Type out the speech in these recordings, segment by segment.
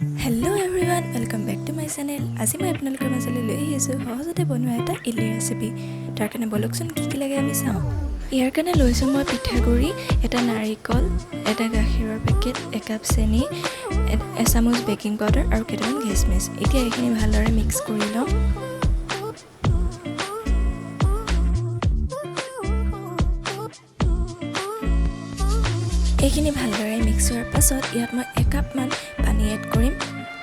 Hello everyone, welcome back to my channel. আজি মই আপোনালোকৰ মাজলৈ লৈ আহিছোঁ সহজতে বনোৱা এটা ইডলি ৰেচিপি। তাৰ কাৰণে বলকচোন কি লাগে আমি চাওঁ। ইয়াৰ কাৰণে লৈছোঁ মই পিঠাগুড়ি, এটা নাৰিকল, এটা গাখীৰৰ পেকেট, একাপ চেনি, এচামুচ বেকিং পাউডাৰ আৰু কেইটামান কিচমিচ। এতিয়া এইখিনি ভালদৰে মিক্স কৰি লওঁ। এইখিনি ভালদৰে মিক্স হোৱাৰ পাছত ইয়াত মই একাপমান পানী এড কৰিম।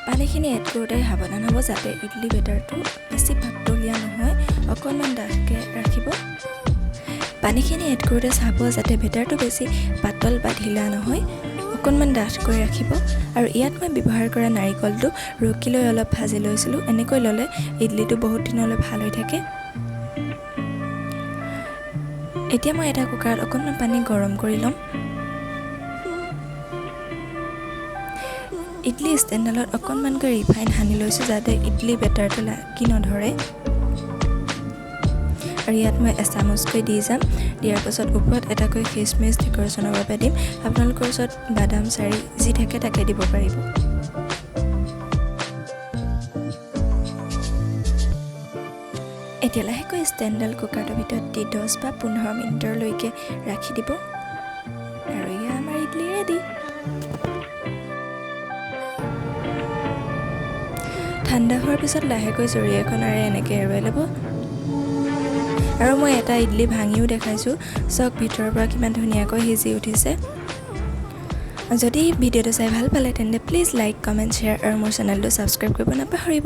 পানীখিনি এড কৰোঁতে সাৱধান হ'ব যাতে ইডলি বেটাৰটো বেছি পাতলীয়া নহয়, অকণমান ডাঠকৈ ৰাখিব। পানীখিনি এড কৰোঁতে চাব যাতে বেটাৰটো বেছি পাতল বা ঢিলা নহয়, অকণমান ডাঠ কৰি ৰাখিব। আৰু ইয়াত মই ব্যৱহাৰ কৰা নাৰিকলটো ৰুকি লৈ অলপ ভাজি লৈছিলোঁ। এনেকৈ ল'লে ইডলিটো বহুত দিনলৈ ভাল হৈ থাকে। এতিয়া মই এটা কুকাৰত অকণমান পানী গৰম কৰি ল'ম। ইডলি ষ্টেণ্ডডালত অকণমানকৈ ৰিফাইন সানি লৈছোঁ যাতে ইডলি বেটাৰটো লাগি নধৰে। আৰু ইয়াত মই এচামুচকৈ দি যাম। দিয়াৰ পাছত ওপৰত এটাকৈ কিচমিচ ডেকৰেশ্যনৰ বাবে দিম। আপোনালোকৰ ওচৰত বাদাম চাৰি যি থাকে তাকে দিব পাৰিব। এতিয়া লাহেকৈ ষ্টেণ্ডডাল কুকাৰটোৰ ভিতৰত দি 10 বা 15 মিনিটলৈকে ৰাখি দিব। আৰু এয়া আমাৰ ইডলি ৰেডি। ঠাণ্ডা হোৱাৰ পিছত লাহেকৈ জৰি এখনেৰে এনেকৈ এৰুৱাই ল'ব। আৰু মই এটা ইডলি ভাঙিও দেখাইছোঁ, চাওক ভিতৰৰ পৰা কিমান ধুনীয়াকৈ সিজি উঠিছে। যদি ভিডিঅ'টো চাই ভাল পালে তেন্তে প্লিজ লাইক, কমেণ্ট, শ্বেয়াৰ আৰু মোৰ চেনেলটো ছাবস্ক্ৰাইব কৰিব নাপাহৰিব।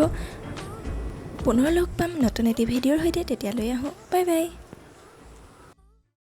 পুনৰ লগ পাম নতুন এটি ভিডিঅ'ৰ সৈতে, তেতিয়ালৈ আহোঁ, বাই বাই।